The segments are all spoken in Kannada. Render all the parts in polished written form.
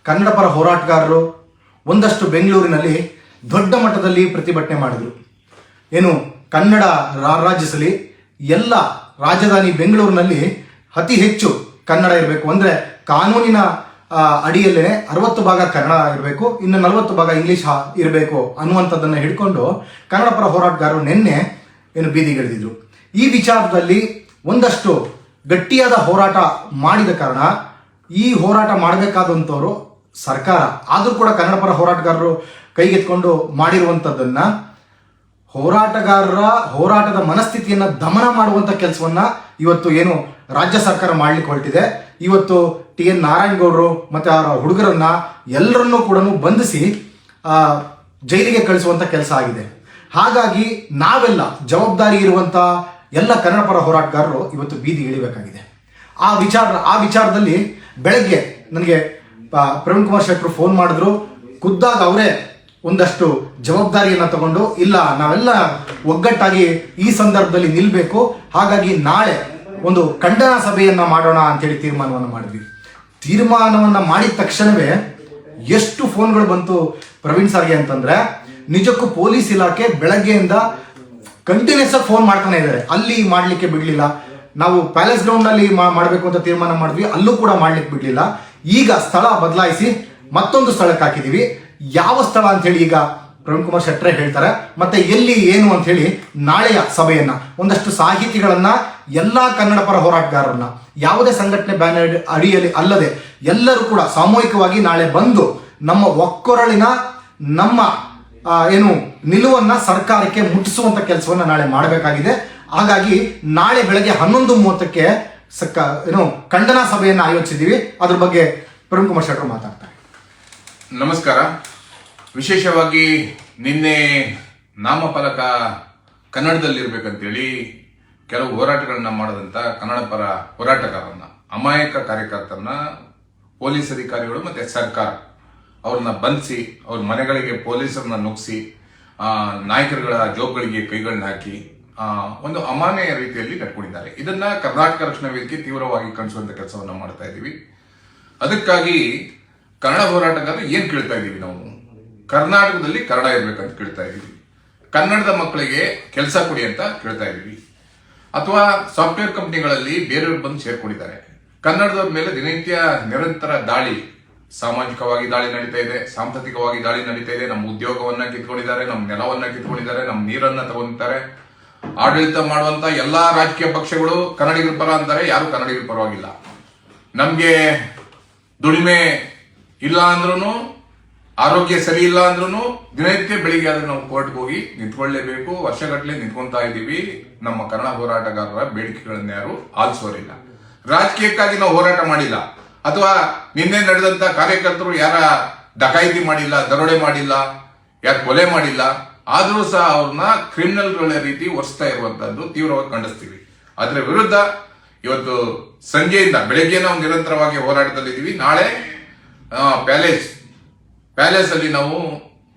ಕನ್ನಡ ಪರ ಹೋರಾಟಗಾರರು ಒಂದಷ್ಟು ಬೆಂಗಳೂರಿನಲ್ಲಿ ದೊಡ್ಡ ಮಟ್ಟದಲ್ಲಿ ಪ್ರತಿಭಟನೆ ಮಾಡಿದರು. ಏನು ಕನ್ನಡ ರಾಜ್ಯದಲ್ಲಿ ಎಲ್ಲ ರಾಜಧಾನಿ ಬೆಂಗಳೂರಿನಲ್ಲಿ ಅತಿ ಹೆಚ್ಚು ಕನ್ನಡ ಇರಬೇಕು, ಅಂದರೆ ಕಾನೂನಿನ ಅಡಿಯಲ್ಲೇ 60 ಭಾಗ ಕನ್ನಡ ಇರಬೇಕು, ಇನ್ನು 40 ಭಾಗ ಇಂಗ್ಲೀಷ್ ಇರಬೇಕು ಅನ್ನುವಂಥದ್ದನ್ನು ಹಿಡ್ಕೊಂಡು ಕನ್ನಡ ಪರ ಹೋರಾಟಗಾರರು ನಿನ್ನೆ ಏನು ಬೀದಿಗಿಳಿದಿದ್ರು. ಈ ವಿಚಾರದಲ್ಲಿ ಒಂದಷ್ಟು ಗಟ್ಟಿಯಾದ ಹೋರಾಟ ಮಾಡಿದ ಕಾರಣ ಈ ಹೋರಾಟ ಮಾಡಬೇಕಾದಂಥವ್ರು ಸರ್ಕಾರ ಆದರೂ ಕೂಡ ಕನ್ನಡ ಪರ ಹೋರಾಟಗಾರರು ಕೈಗೆತ್ಕೊಂಡು ಮಾಡಿರುವಂಥದ್ದನ್ನ ಹೋರಾಟದ ಮನಸ್ಥಿತಿಯನ್ನು ದಮನ ಮಾಡುವಂಥ ಕೆಲಸವನ್ನ ಇವತ್ತು ಏನು ರಾಜ್ಯ ಸರ್ಕಾರ ಮಾಡ್ಲಿಕ್ಕೆ ಹೊರಟಿದೆ. ಇವತ್ತು TN ನಾರಾಯಣಗೌಡರು ಮತ್ತು ಅವರ ಹುಡುಗರನ್ನ ಎಲ್ಲರನ್ನೂ ಕೂಡ ಬಂಧಿಸಿ ಜೈಲಿಗೆ ಕಳಿಸುವಂಥ ಕೆಲಸ ಆಗಿದೆ. ಹಾಗಾಗಿ ನಾವೆಲ್ಲ ಜವಾಬ್ದಾರಿ ಇರುವಂಥ ಎಲ್ಲ ಕನ್ನಡ ಪರ ಹೋರಾಟಗಾರರು ಇವತ್ತು ಬೀದಿ ಇಳಿಬೇಕಾಗಿದೆ. ಆ ವಿಚಾರದಲ್ಲಿ ಬೆಳಗ್ಗೆ ನನಗೆ ಪ್ರವೀಣ್ ಕುಮಾರ್ ಶೆಟ್ಟರು ಫೋನ್ ಮಾಡಿದ್ರು. ಖುದ್ದಾಗ ಅವರೇ ಒಂದಷ್ಟು ಜವಾಬ್ದಾರಿಯನ್ನು ತಗೊಂಡು ಇಲ್ಲ ನಾವೆಲ್ಲ ಒಗ್ಗಟ್ಟಾಗಿ ಈ ಸಂದರ್ಭದಲ್ಲಿ ನಿಲ್ಲಬೇಕು, ಹಾಗಾಗಿ ನಾಳೆ ಒಂದು ಖಂಡನಾ ಸಭೆಯನ್ನ ಮಾಡೋಣ ಅಂತೇಳಿ ತೀರ್ಮಾನವನ್ನು ಮಾಡಿದ್ವಿ. ತೀರ್ಮಾನವನ್ನು ಮಾಡಿದ ತಕ್ಷಣವೇ ಎಷ್ಟು ಫೋನ್ಗಳು ಬಂತು ಪ್ರವೀಣ್ ಸರ್ಗೆ ಅಂತಂದ್ರೆ ನಿಜಕ್ಕೂ ಪೊಲೀಸ್ ಇಲಾಖೆ ಬೆಳಗ್ಗೆಯಿಂದ ಕಂಟಿನ್ಯೂಸ್ ಆಗಿ ಫೋನ್ ಮಾಡ್ತಾನೆ ಇದ್ದಾರೆ. ಅಲ್ಲಿ ಮಾಡಲಿಕ್ಕೆ ಬಿಡಲಿಲ್ಲ, ನಾವು ಪ್ಯಾಲೇಸ್ ಗ್ರೌಂಡ್ನಲ್ಲಿ ಮಾಡಬೇಕು ಅಂತ ತೀರ್ಮಾನ ಮಾಡಿದ್ವಿ, ಅಲ್ಲೂ ಕೂಡ ಮಾಡ್ಲಿಕ್ಕೆ ಬಿಡಲಿಲ್ಲ. ಈಗ ಸ್ಥಳ ಬದಲಾಯಿಸಿ ಮತ್ತೊಂದು ಸ್ಥಳಕ್ಕೆ ಹಾಕಿದೀವಿ. ಯಾವ ಸ್ಥಳ ಅಂತ ಹೇಳಿ ಈಗ ಪ್ರವೀಣ್ ಕುಮಾರ್ ಶೆಟ್ಟರೆ ಹೇಳ್ತಾರೆ, ಮತ್ತೆ ಎಲ್ಲಿ ಏನು ಅಂತ ಹೇಳಿ ನಾಳೆಯ ಸಭೆಯನ್ನ ಒಂದಷ್ಟು ಸಾಹಿತಿಗಳನ್ನ ಎಲ್ಲಾ ಕನ್ನಡ ಪರ ಹೋರಾಟಗಾರರನ್ನ ಯಾವುದೇ ಸಂಘಟನೆ ಬ್ಯಾನರ್ ಅಡಿಯಲ್ಲಿ ಅಲ್ಲದೆ ಎಲ್ಲರೂ ಕೂಡ ಸಾಮೂಹಿಕವಾಗಿ ನಾಳೆ ಬಂದು ನಮ್ಮ ಒಕ್ಕೊರಳಿನ ನಮ್ಮ ಏನು ನಿಲುವನ್ನ ಸರ್ಕಾರಕ್ಕೆ ಮುಟ್ಟಿಸುವಂತ ಕೆಲಸವನ್ನ ನಾಳೆ ಮಾಡಬೇಕಾಗಿದೆ. ಹಾಗಾಗಿ ನಾಳೆ ಬೆಳಗ್ಗೆ 11:30ಕ್ಕೆ ಏನು ಖಂಡನಾ ಸಭೆಯನ್ನು ಆಯೋಜಿಸಿದ್ದೀವಿ. ಅದ್ರ ಬಗ್ಗೆ ಪ್ರವೀಣ್ ಕುಮಾರ್ ಶೆಟ್ಟರು ಮಾತಾಡ್ತಾರೆ. ನಮಸ್ಕಾರ. ವಿಶೇಷವಾಗಿ ನಿನ್ನೆ ನಾಮಫಲಕ ಕನ್ನಡದಲ್ಲಿರ್ಬೇಕಂತೇಳಿ ಕೆಲವು ಹೋರಾಟಗಳನ್ನ ಮಾಡದಂತ ಕನ್ನಡ ಪರ ಹೋರಾಟಗಾರರನ್ನ, ಅಮಾಯಕ ಕಾರ್ಯಕರ್ತರನ್ನ ಪೊಲೀಸ್ ಅಧಿಕಾರಿಗಳು ಮತ್ತೆ ಸರ್ಕಾರ ಅವ್ರನ್ನ ಬಂಧಿಸಿ ಅವ್ರ ಮನೆಗಳಿಗೆ ಪೊಲೀಸರನ್ನ ನುಗ್ಗಿಸಿ ನಾಯಕರುಗಳ ಜೋಬ್ಗಳಿಗೆ ಕೈಗಳನ್ನ ಹಾಕಿ ಒಂದು ಅಮಾನ್ಯ ರೀತಿಯಲ್ಲಿ ನಡ್ಕೊಂಡಿದ್ದಾರೆ. ಇದನ್ನ ಕರ್ನಾಟಕ ರಕ್ಷಣಾ ವೇದಿಕೆ ತೀವ್ರವಾಗಿ ಖಂಡಿಸುವಂತ ಕೆಲಸವನ್ನ ಮಾಡ್ತಾ ಇದ್ದೀವಿ. ಅದಕ್ಕಾಗಿ ಕನ್ನಡ ಹೋರಾಟಗಾರರು ಏನ್ ಕೇಳ್ತಾ ಇದೀವಿ, ನಾವು ಕರ್ನಾಟಕದಲ್ಲಿ ಕನ್ನಡ ಇರ್ಬೇಕಂತ ಕೇಳ್ತಾ ಇದೀವಿ. ಕನ್ನಡದ ಮಕ್ಕಳಿಗೆ ಕೆಲಸ ಕೊಡಿ ಅಂತ ಕೇಳ್ತಾ ಇದೀವಿ. ಅಥವಾ ಸಾಫ್ಟ್ವೇರ್ ಕಂಪನಿಗಳಲ್ಲಿ ಬೇರೆಯವರು ಬಂದು ಸೇರ್ಕೊಂಡಿದ್ದಾರೆ. ಕನ್ನಡದವ್ರ ಮೇಲೆ ದಿನನಿತ್ಯ ನಿರಂತರ ದಾಳಿ, ಸಾಮಾಜಿಕವಾಗಿ ದಾಳಿ ನಡೀತಾ ಇದೆ, ಸಾಂಸ್ಕೃತಿಕವಾಗಿ ದಾಳಿ ನಡೀತಾ ಇದೆ. ನಮ್ಮ ಉದ್ಯೋಗವನ್ನ ಕಿತ್ಕೊಂಡಿದ್ದಾರೆ, ನಮ್ಮ ನೆಲವನ್ನ ಕಿತ್ಕೊಂಡಿದ್ದಾರೆ, ನಮ್ಮ ನೀರನ್ನ ತಗೊಂತಾರೆ. ಆಡಳಿತ ಮಾಡುವಂತ ಎಲ್ಲಾ ರಾಜಕೀಯ ಪಕ್ಷಗಳು ಕನ್ನಡಿಗರ ಪರ ಅಂತಾರೆ, ಯಾರು ಕನ್ನಡಿಗರ ಪರವಾಗಿಲ್ಲ. ನಮ್ಗೆ ದುಡಿಮೆ ಇಲ್ಲ ಅಂದ್ರೂ, ಆರೋಗ್ಯ ಸರಿ ಇಲ್ಲ ಅಂದ್ರೂ ದಿನನಿತ್ಯ ಬೆಳಿಗ್ಗೆ ಆದ್ರೆ ನಾವು ಕೋರ್ಟ್ಗೆ ಹೋಗಿ ನಿಂತ್ಕೊಳ್ಳೇಬೇಕು. ವರ್ಷಗಟ್ಟಲೆ ನಿಂತ್ಕೊಂತಾ ಇದ್ದೀವಿ. ನಮ್ಮ ಕನ್ನಡ ಹೋರಾಟಗಾರರ ಬೇಡಿಕೆಗಳನ್ನ ಯಾರು ಆಲಿಸೋರಿಲ್ಲ. ರಾಜಕೀಯಕ್ಕಾಗಿ ನಾವು ಹೋರಾಟ ಮಾಡಿಲ್ಲ, ಅಥವಾ ನಿನ್ನೆ ನಡೆದಂತ ಕಾರ್ಯಕರ್ತರು ಯಾರ ಡಕಾಯಿತಿ ಮಾಡಿಲ್ಲ, ದರೋಡೆ ಮಾಡಿಲ್ಲ, ಯಾರು ಕೊಲೆ ಮಾಡಿಲ್ಲ, ಆದ್ರೂ ಸಹ ಅವ್ರನ್ನ ಕ್ರಿಮಿನಲ್ಗಳ ರೀತಿ ಒರೆಸ್ತಾ ಇರುವಂತದ್ದು ತೀವ್ರವಾಗಿ ಖಂಡಿಸ್ತೀವಿ. ಅದರ ವಿರುದ್ಧ ಇವತ್ತು ಸಂಜೆಯಿಂದ ಬೆಳಗ್ಗೆ ನಾವು ನಿರಂತರವಾಗಿ ಹೋರಾಟದಲ್ಲಿದ್ದೀವಿ. ನಾಳೆ ಪ್ಯಾಲೇಸ್ ಅಲ್ಲಿ ನಾವು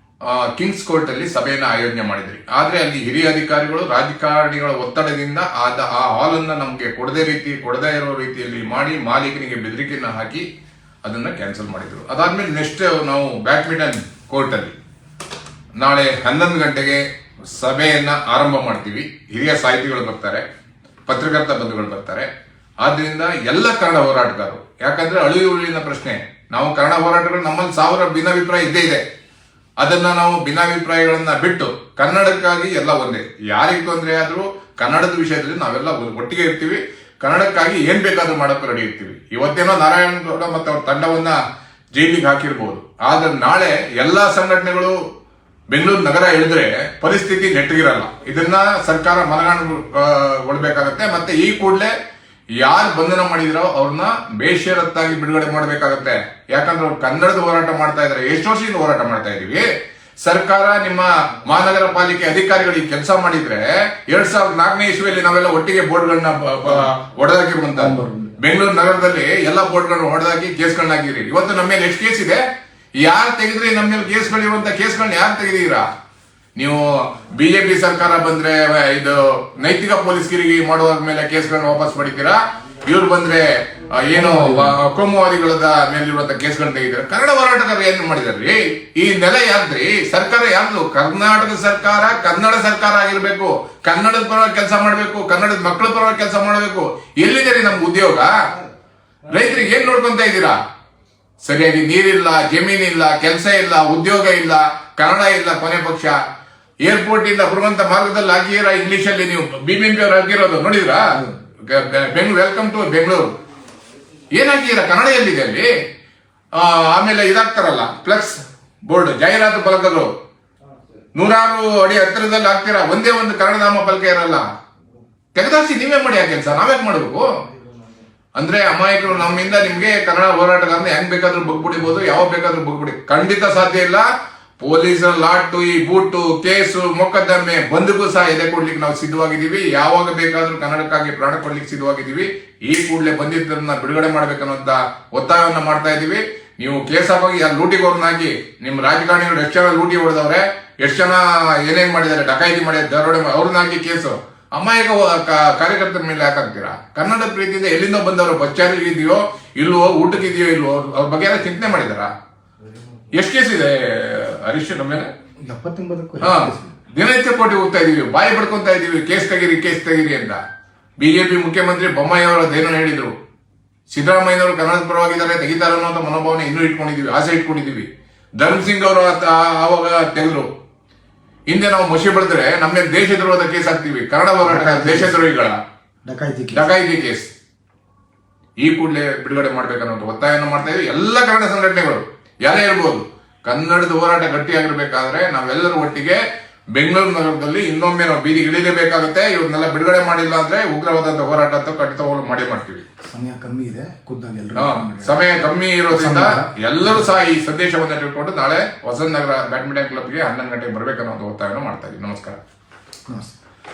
ಕಿಂಗ್ಸ್ ಕೋರ್ಟ್ ಅಲ್ಲಿ ಸಭೆಯನ್ನ ಆಯೋಜನೆ ಮಾಡಿದ್ರಿ. ಆದ್ರೆ ಅಲ್ಲಿ ಹಿರಿಯ ಅಧಿಕಾರಿಗಳು ರಾಜಕಾರಣಿಗಳ ಒತ್ತಡದಿಂದ ಆ ಹಾಲ್ ಅನ್ನ ನಮ್ಗೆ ಕೊಡದೇ ಇರೋ ರೀತಿಯಲ್ಲಿ ಮಾಡಿ ಮಾಲೀಕನಿಗೆ ಬೆದರಿಕೆಯನ್ನ ಹಾಕಿ ಅದನ್ನ ಕ್ಯಾನ್ಸಲ್ ಮಾಡಿದ್ರು. ಅದಾದ್ಮೇಲೆ ನೆಕ್ಸ್ಟ್ ನಾವು ಬ್ಯಾಡ್ಮಿಂಟನ್ ಕೋರ್ಟ್ ಅಲ್ಲಿ ನಾಳೆ 11 ಗಂಟೆಗೆ ಸಭೆಯನ್ನ ಆರಂಭ ಮಾಡ್ತೀವಿ. ಹಿರಿಯ ಸಾಹಿತಿಗಳು ಬರ್ತಾರೆ, ಪತ್ರಕರ್ತ ಬಂಧುಗಳು ಬರ್ತಾರೆ. ಆದ್ರಿಂದ ಎಲ್ಲ ಕನ್ನಡ ಹೋರಾಟಗಾರರು, ಯಾಕಂದ್ರೆ ಅಳಿಯುಳಿನ ಪ್ರಶ್ನೆ, ನಾವು ಕನ್ನಡ ಹೋರಾಟಗಳು ನಮ್ಮಲ್ಲಿ 1000 ಭಿನ್ನಾಭಿಪ್ರಾಯ ಇದ್ದೇ ಇದೆ. ಅದನ್ನ ನಾವು ಭಿನ್ನಾಭಿಪ್ರಾಯಗಳನ್ನ ಬಿಟ್ಟು ಕನ್ನಡಕ್ಕಾಗಿ ಎಲ್ಲ ಒಂದೇ, ಯಾರಿಗೆ ತೊಂದರೆ ಆದ್ರೂ ಕನ್ನಡದ ವಿಷಯದಲ್ಲಿ ನಾವೆಲ್ಲ ಒಟ್ಟಿಗೆ ಇರ್ತೀವಿ. ಕನ್ನಡಕ್ಕಾಗಿ ಏನ್ ಬೇಕಾದ್ರೂ ಮಾಡಕ್ಕೆ ರೆಡಿ ಇರ್ತೀವಿ. ಇವತ್ತೇನೋ ನಾರಾಯಣಗೌಡ ಮತ್ತು ಅವ್ರ ತಂಡವನ್ನ ಜೈಲಿಗೆ ಹಾಕಿರ್ಬೋದು, ಆದ್ರೆ ನಾಳೆ ಎಲ್ಲಾ ಸಂಘಟನೆಗಳು ಬೆಂಗಳೂರು ನಗರ ಇಳಿದ್ರೆ ಪರಿಸ್ಥಿತಿ ನೆಟ್ಟಗಿರಲ್ಲ. ಇದನ್ನ ಸರ್ಕಾರ ಮನಗಾಣಗೊಳ್ಬೇಕಾಗತ್ತೆ. ಮತ್ತೆ ಈ ಕೂಡಲೇ ಯಾರು ಬಂಧನ ಮಾಡಿದಿರೋ ಅವ್ರನ್ನ ಬೇಷರತ್ತಾಗಿ ಬಿಡುಗಡೆ ಮಾಡಬೇಕಾಗತ್ತೆ. ಯಾಕಂದ್ರೆ ಅವ್ರು ಕನ್ನಡದ ಹೋರಾಟ ಮಾಡ್ತಾ ಇದಾರೆ, ಎಷ್ಟು ವರ್ಷದಿಂದ ಹೋರಾಟ ಮಾಡ್ತಾ ಇದೀವಿ. ಸರ್ಕಾರ, ನಿಮ್ಮ ಮಹಾನಗರ ಪಾಲಿಕೆ ಅಧಿಕಾರಿಗಳಿಗೆ ಕೆಲಸ ಮಾಡಿದ್ರೆ 2004ನೇ ಇಸ್ವಿಯಲ್ಲಿ ನಾವೆಲ್ಲ ಒಟ್ಟಿಗೆ ಬೋರ್ಡ್ಗಳನ್ನ ಹೊಡೆದಾಕಿರುವಂತ ಬೆಂಗಳೂರು ನಗರದಲ್ಲಿ ಎಲ್ಲ ಬೋರ್ಡ್ಗಳನ್ನ ಹೊಡೆದಾಕಿ ಕೇಸ್ಗಳನ್ನ ಹಾಕಿರಿ. ಇವತ್ತು ನಮ್ಮ ಮೇಲೆ ಎಷ್ಟು ಕೇಸ್ ಇದೆ, ಯಾರು ತೆಗೆದ್ರಿ? ನಮ್ಮ ಮೇಲೆ ಕೇಸ್ಗಳಿರುವಂತ ಕೇಸ್ಗಳನ್ನ ಯಾರು ತೆಗೆದೀರಾ? ನೀವು ಬಿಜೆಪಿ ಸರ್ಕಾರ ಬಂದ್ರೆ ಇದು ನೈತಿಕ ಪೊಲೀಸ್ಗಿರಿ ಮಾಡುವ ಮೇಲೆ ಕೇಸ್ಗಳನ್ನ ವಾಪಸ್ ಪಡಿತೀರಾ? ಇವ್ರು ಬಂದ್ರೆ ಏನು ಕೋಮುವಾದಿಗಳ ಮೇಲಿರುವಂತ ಕೇಸ್ಗಳನ್ನ ತೆಗಿತಾರೆ. ಕನ್ನಡ ಹೋರಾಟಗಾರರು ಏನ್ ಮಾಡಿದಾರ್ರಿ? ಈ ನೆಲ ಯಾರ್ದ್ರಿ? ಸರ್ಕಾರ ಯಾರ್ದು? ಕರ್ನಾಟಕ ಸರ್ಕಾರ, ಕನ್ನಡ ಸರ್ಕಾರ ಆಗಿರ್ಬೇಕು. ಕನ್ನಡದ ಪರವಾಗಿ ಕೆಲಸ ಮಾಡ್ಬೇಕು, ಕನ್ನಡದ ಮಕ್ಕಳ ಪರವಾಗಿ ಕೆಲಸ ಮಾಡ್ಬೇಕು. ಎಲ್ಲಿದೆ ರೀ ನಮ್ಗೆ ಉದ್ಯೋಗ? ರೈತರಿಗೆ ಏನ್ ನೋಡ್ಕೊಂತ ಇದ್ದೀರಾ? ಸರಿಯಾಗಿ ನೀರಿಲ್ಲ, ಜಮೀನಿಲ್ಲ, ಕೆಲಸ ಇಲ್ಲ, ಉದ್ಯೋಗ ಇಲ್ಲ, ಕನ್ನಡ ಇಲ್ಲ, ಕೊನೆ ಪಕ್ಷ ಏರ್ಪೋರ್ಟ್ ಇಂದ ಬರುವಂತ ಮಾರ್ಗದಲ್ಲಿ ಆಗಿರ ಇಂಗ್ಲಿಷ್ ಅಲ್ಲಿ ನೀವು BBMP ಅವ್ರು ಆಗಿರೋದು ನೋಡಿದ್ರಾ? ವೆಲ್ಕಮ್ ಟು ಬೆಂಗಳೂರು ಏನಾಗಿರ ಕನ್ನಡ ಎಲ್ಲಿದೆ ಅಲ್ಲಿ? ಆಮೇಲೆ ಇದಾಗ್ತಾರಲ್ಲ ಫ್ಲೆಕ್ಸ್ ಬೋರ್ಡ್, ಜಾಹೀರಾತು ಫಲಕಗಳು 100 ಅಡಿ ಹತ್ತಿರದಲ್ಲಿ ಹಾಕ್ತೀರಾ, ಒಂದೇ ಒಂದು ಕನ್ನಡನಾಮ ಫಲಕ ಇರಲ್ಲ. ತೆಗೆದಾಸಿ ನೀವೇ ಮಾಡಿ ಆ ಕೆಲಸ, ನಾವ್ಯಾಕೆ ಮಾಡಬೇಕು? ಅಂದ್ರೆ ಅಮಾಯಕರು ನಮ್ಮಿಂದ ನಿಮ್ಗೆ ಕನ್ನಡ ಹೋರಾಟಗಾರನ ಹೆಂಗ್ ಬೇಕಾದ್ರೂ ಬಗ್ಬಿಡಿಬಹುದು, ಯಾವಾಗ ಬೇಕಾದ್ರೂ ಬಗ್ಬಿಡಿ. ಖಂಡಿತ ಸಾಧ್ಯ ಇಲ್ಲ. ಪೊಲೀಸರ ಲಾಟು, ಈ ಬೂಟು, ಕೇಸು, ಮೊಕದ್ದಮೆ, ಬಂದಕ್ಕೂ ಸಹ ಎದೆ ಕೊಡ್ಲಿಕ್ಕೆ ನಾವು ಸಿದ್ಧವಾಗಿದ್ದೀವಿ. ಯಾವಾಗ ಬೇಕಾದ್ರೂ ಕನ್ನಡಕ್ಕಾಗಿ ಪ್ರಾಣ ಕೊಡ್ಲಿಕ್ಕೆ ಸಿದ್ಧವಾಗಿದ್ದೀವಿ. ಈ ಕೂಡಲೇ ಬಂದಿದ್ದನ್ನ ಬಿಡುಗಡೆ ಮಾಡ್ಬೇಕನ್ನುವಂತ ಒತ್ತಾಯವನ್ನ ಮಾಡ್ತಾ ಇದೀವಿ. ನೀವು ಕೇಸ್ ಆಗಿ ಲೂಟಿಗೋರ್ನ ಹಾಕಿ ನಿಮ್ಮ ರಾಜಕಾರಣಿಗಳು ಎಷ್ಟು ಜನ ಲೂಟಿ ಹೊಡೆದವ್ರೆ, ಎಷ್ಟು ಜನ ಏನೇನ್ ಮಾಡಿದ್ದಾರೆ, ಡಕಾಯಿತಿ ಮಾಡಿದ್ದಾರೆ, ದರೋಡೆ ಅವ್ರನ್ನ ಹಾಕಿ ಕೇಸು. ಅಮಾಯಕ ಕಾರ್ಯಕರ್ತರ ಮೇಲೆ ಯಾಕಾಗ್ತೀರಾ? ಕನ್ನಡ ಪ್ರೀತಿಯಿಂದ ಎಲ್ಲಿಂದ ಬಂದವರು, ಬಸ್ ಚಾರ್ಜ್ ಇದೆಯೋ ಇಲ್ವೋ, ಊಟಕ್ಕಿದೆಯೋ ಇಲ್ವೋ, ಅವ್ರ ಬಗ್ಗೆ ಎಲ್ಲ ಚಿಂತನೆ ಮಾಡಿದಾರ? ಎಷ್ಟು ಕೇಸ್ ಇದೆ ಹರೀಶ್ ನಮ್ಮ ಮೇಲೆ? 79 ದಿನನಿತ್ಯ ಕೋಟಿ ಹೋಗ್ತಾ ಇದೀವಿ, ಬಾಯಿ ಪಡ್ಕೊಂತ ಇದೀವಿ, ಕೇಸ್ ತೆಗೀರಿ ಅಂತ. ಬಿಜೆಪಿ ಮುಖ್ಯಮಂತ್ರಿ ಬೊಮ್ಮಾಯಿ ಅವರು ಅದೇನೋ ಹೇಳಿದ್ರು, ಸಿದ್ದರಾಮಯ್ಯನವರು ಕನ್ನಡದ ಪರವಾಗಿದ್ದಾರೆ, ತೆಗಿತಾರೆ ಅನ್ನೋ ಮನೋಭಾವನೆ ಇನ್ನೂ ಇಟ್ಕೊಂಡಿದೀವಿ, ಆಸೆ ಇಟ್ಕೊಂಡಿದೀವಿ. ಧರ್ಮ್ ಸಿಂಗ್ ಅವರು ಆವಾಗ ತೆಗೆದ್ರು. ಹಿಂದೆ ನಾವು ಮೊಶೆ ಬೆಳೆದ್ರೆ ನಮ್ಮ ಮೇಲೆ ದೇಶದ್ರೋಹದ ಕೇಸ್ ಹಾಕ್ತೀವಿ. ಕನ್ನಡ ಹೋರಾಟ ದೇಶದ್ರೋಹಿಗಳ ಡಕಾಯಿತಿ ಕೇಸ್ ಈ ಕೂಡಲೇ ಬಿಡುಗಡೆ ಮಾಡ್ಬೇಕನ್ನೋ ಒತ್ತಾಯವನ್ನು ಮಾಡ್ತಾ ಇದೀವಿ. ಎಲ್ಲ ಕನ್ನಡ ಸಂಘಟನೆಗಳು ಯಾರೇ ಇರ್ಬೋದು, ಕನ್ನಡದ ಹೋರಾಟ ಗಟ್ಟಿಯಾಗಿರ್ಬೇಕಾದ್ರೆ ನಾವೆಲ್ಲರೂ ಒಟ್ಟಿಗೆ ಬೆಂಗಳೂರು ನಗರದಲ್ಲಿ ಇನ್ನೊಮ್ಮೆ ನಾವು ಬೀದಿಗೆ ಇಳಿಲೇಬೇಕಾಗುತ್ತೆ. ಇವನ್ನೆಲ್ಲ ಬಿಡುಗಡೆ ಮಾಡಿಲ್ಲ ಅಂದ್ರೆ ಉಗ್ರವಾದಂತ ಹೋರಾಟ ಅಂತ ಖಂಡಿತವಾಗ್ಲೂ ಮಾಡ್ತೀವಿ. ಸಮಯ ಕಮ್ಮಿ ಇದೆ, ಖುದ್ದಾಗಿ ಸಮಯ ಕಮ್ಮಿ ಇರೋದ್ರಿಂದ ಎಲ್ಲರೂ ಸಹ ಈ ಸಂದೇಶವನ್ನು ತಿಳ್ಕೊಂಡು ನಾಳೆ ವಸಂತ ನಗರ ಬ್ಯಾಡ್ಮಿಂಟನ್ ಕ್ಲಬ್ಗೆ 11 ಗಂಟೆಗೆ ಬರ್ಬೇಕನ್ನೋ ಒತ್ತಾಯವನ್ನು ಮಾಡ್ತಾ ಇದ್ದೀವಿ. ನಮಸ್ಕಾರ.